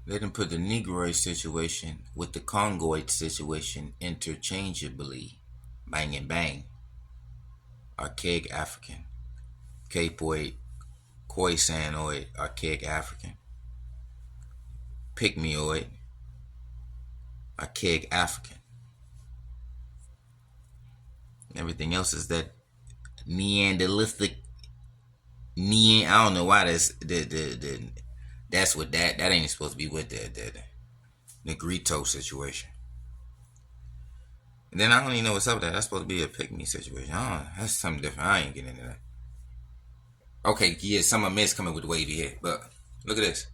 They didn't put the Negroid situation with the Congoid situation interchangeably. Bang and bang. Archaic African. Capoid, Khoisanoid, archaic African. Pygmeoid, archaic African. Everything else is that Neanderthalic. I don't know why that's what that ain't supposed to be with the Negrito situation. And then I don't even know what's up with that. That's supposed to be a pygmy situation. That's something different. I ain't getting into that. Okay, yeah, some of it's coming with wavy hair, but look at this.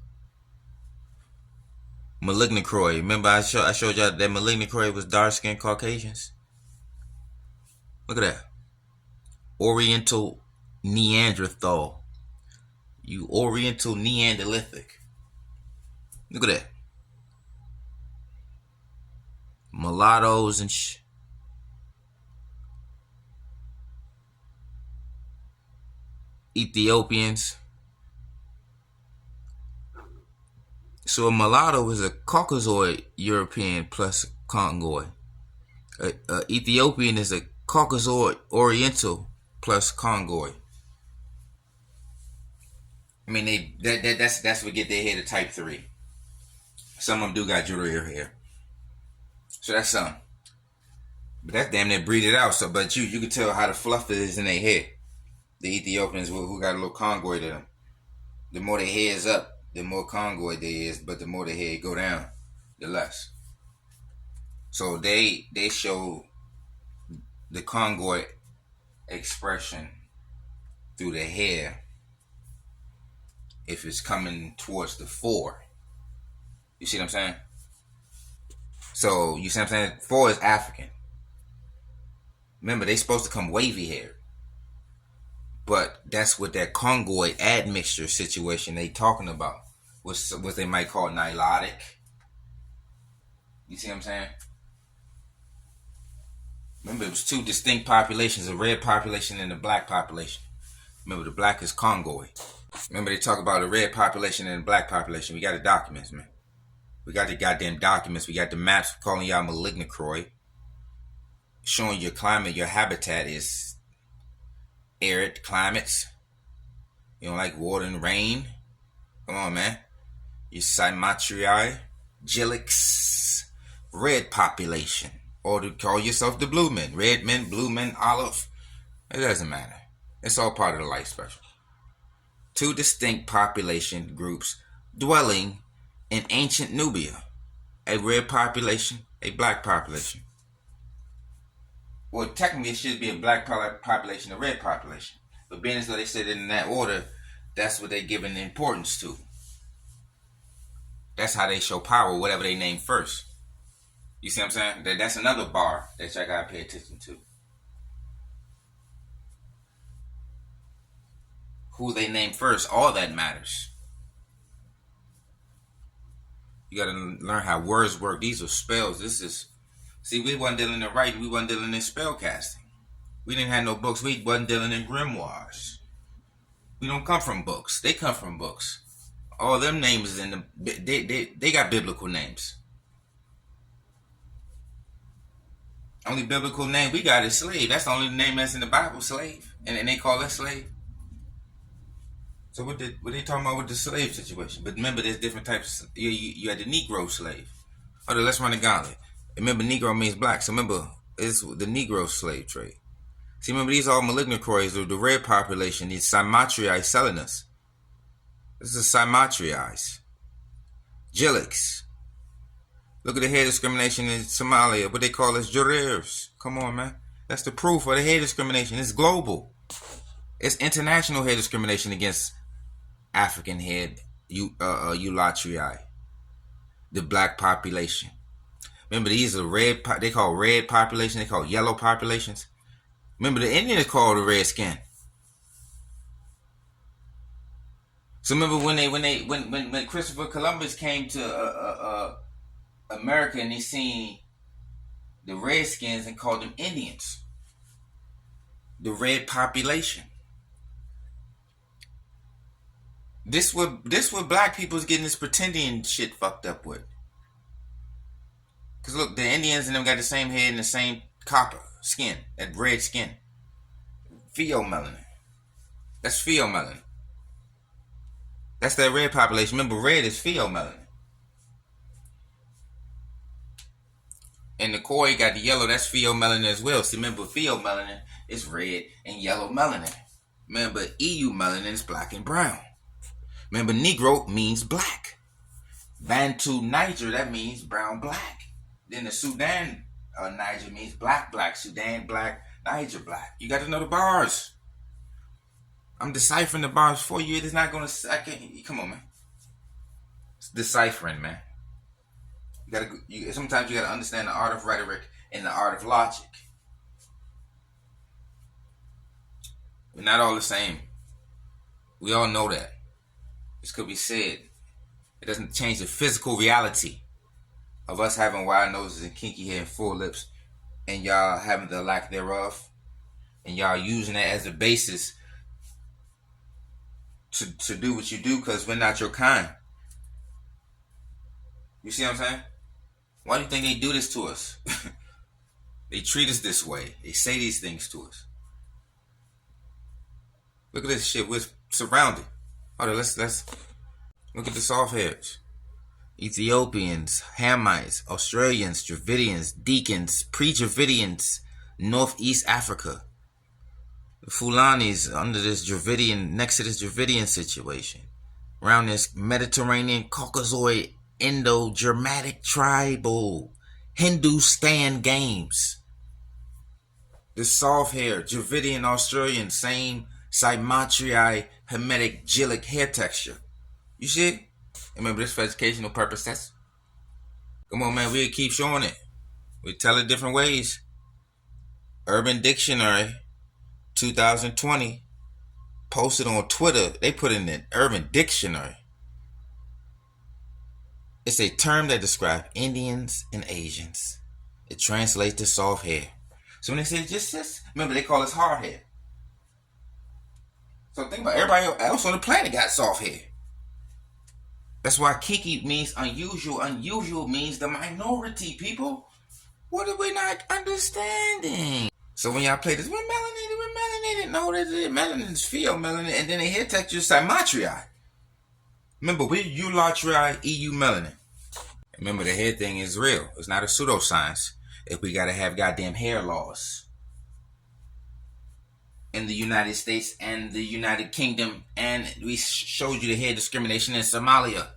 Malignocroid. Remember I showed y'all that Malignocroid was dark-skinned Caucasians? Look at that. Oriental Neanderthal. You Oriental Neanderthalic. Look at that. Mulattoes and Ethiopians. So a mulatto is a Caucasoid European plus Congoid. Ethiopian is a Caucasoid Oriental plus Congoid. I mean, that's what get their head to type 3. Some of them do got jewelry hair. So that's some. But that's damn near breeded out. So, but you can tell how the fluff is in their hair. The Ethiopians who got a little Congoid in them. The more their hair is up, the more Congoid there is. But the more their hair go down, the less. So they show the Congoid expression through the hair if it's coming towards the 4. You see what I'm saying? So you see what I'm saying? 4 is African. Remember, they supposed to come wavy hair. But that's what that Congoid admixture situation they talking about. What they might call nilotic. You see what I'm saying? Remember, it was 2 distinct populations, a red population and a black population. Remember, the black is Congoid. Remember, they talk about the red population and the black population. We got the documents, man. We got the goddamn documents. We got the maps calling y'all Malignocroid. Showing your climate, your habitat is arid climates. You don't like water and rain. Come on, man. Your Cymatria, Gilix, red population. Or to call yourself the blue men. Red men, blue men, olive. It doesn't matter. It's all part of the life special. 2 distinct population groups dwelling in ancient Nubia. A red population, a black population. Well, technically it should be a black population, a red population. But being as though they said it in that order, that's what they're giving importance to. That's how they show power, whatever they name first. You see what I'm saying? That's another bar that y'all gotta pay attention to. Who they name first, all that matters. You gotta learn how words work. These are spells. See, we wasn't dealing in writing, we wasn't dealing in spell casting. We didn't have no books, we wasn't dealing in grimoires. We don't come from books. They come from books. All them names in them, they got biblical names. Only biblical name we got is slave. That's the only name that's in the Bible, slave. And they call us slave. So what they talking about with the slave situation? But remember, there's different types. You had the Negro slave. Let's run the gauntlet. Remember, Negro means black. So remember, it's the Negro slave trade. See, remember, these are all Malignocroids, the red population, these Cymatriae selling us. This is Cymatriae. Gilix. Look at the hair discrimination in Somalia. What they call us Jurers. Come on, man. That's the proof of the hair discrimination. It's global. It's international hair discrimination against African head Eulatriae. The black population. Remember, these are red. They call red population. They call yellow populations. Remember, the Indians called the red skin. So remember when Christopher Columbus came to America and he seen the Redskins and called them Indians. The red population. This what black people's getting this pretending shit fucked up with. Cause look, the Indians and them got the same head and the same copper skin, that red skin. Pheomelanin. That's pheomelanin. That's that red population. Remember, red is pheomelanin. And the Khoi got the yellow, that's pheomelanin as well. See, remember, pheomelanin is red and yellow melanin. Remember, eumelanin is black and brown. Remember, Negro means black. Bantu Niger, that means brown black. Then the Sudan Niger means black black. Sudan black, Niger black. You got to know the bars. I'm deciphering the bars for you. It is not going to. Come on, man. It's deciphering, man. Sometimes you gotta understand the art of rhetoric and the art of logic. We're not all the same. We all know that. This could be said. It doesn't change the physical reality of us having wide noses and kinky hair and full lips, and y'all having the lack thereof, and y'all using that as a basis to do what you do because we're not your kind. You see what I'm saying? Why do you think they do this to us? They treat us this way. They say these things to us. Look at this shit. We're surrounded. Hold on, let's look at the soft hairs. Ethiopians, Hamites, Australians, Dravidians, Deacons, pre-Dravidians, Northeast Africa. The Fulanis under this Dravidian, next to this Dravidian situation. Around this Mediterranean, Caucasoid, Indo-Germanic tribal Hindustan games. The soft hair, Dravidian Australian, same Symmetry, Hamitic, Gillic hair texture. You see? Remember this for educational purposes. Come on, man, we'll keep showing it. We tell it different ways. Urban Dictionary 2020 posted on Twitter. They put in the Urban Dictionary. It's a term that describes Indians and Asians. It translates to soft hair. So when they say just this, remember they call us hard hair. So think about everybody else on the planet got soft hair. That's why kinky means unusual. Unusual means the minority, people. What are we not understanding? So when y'all play this, we're melanated. No, melanin is pheomelanin, and then the hair texture is symmetry. Remember, we're eulatria, eumelanin. Remember, the hair thing is real. It's not a pseudoscience. If we gotta have goddamn hair laws in the United States and the United Kingdom, and we showed you the hair discrimination in Somalia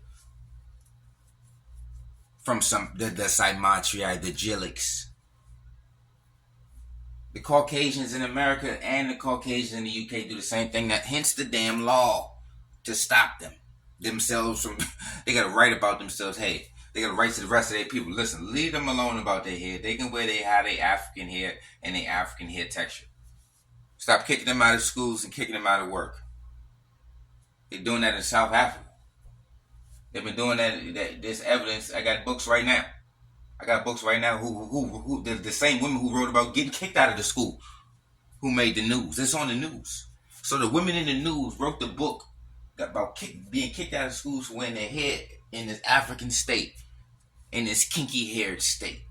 from the Symmetria, the Gillics. The Caucasians in America and the Caucasians in the UK do the same thing. That hence the damn law to stop themselves from. They got to write about themselves. Hey, they got to write to the rest of their people. Listen, leave them alone about their hair. They can wear their African hair and their African hair texture. Stop kicking them out of schools and kicking them out of work. They're doing that in South Africa. They've been doing that. There's evidence. I got books right now. Who the same women who wrote about getting kicked out of the school, who made the news. It's on the news. So the women in the news wrote the book about being kicked out of schools for wearing their hair in this African state, in this kinky haired state.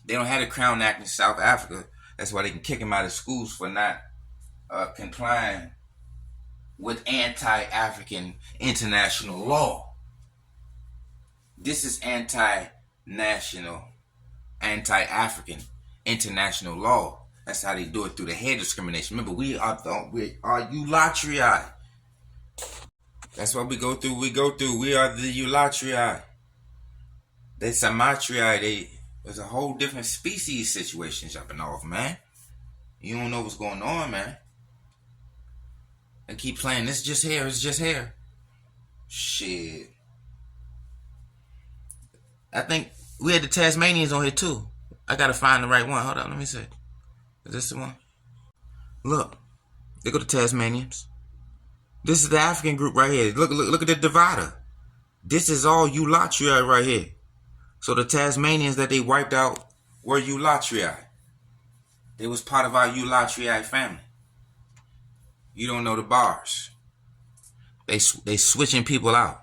They don't have the Crown Act in South Africa. That's why they can kick them out of schools for not complying with anti-African international law. This is anti-African international law. That's how they do it, through the hair discrimination. Remember, we are eulatria. That's what we go through. We are the eulatria. They Symmetria. There's a whole different species situation jumping off, man. You don't know what's going on, man. And keep playing. It's just hair. Shit. I think we had the Tasmanians on here too. I gotta find the right one. Hold on, let me see. Is this the one? Look at the Tasmanians. This is the African group right here. Look at the divider. This is all eulatria right here. So the Tasmanians that they wiped out were eulatria. They was part of our eulatria family. You don't know the bars. They switching people out.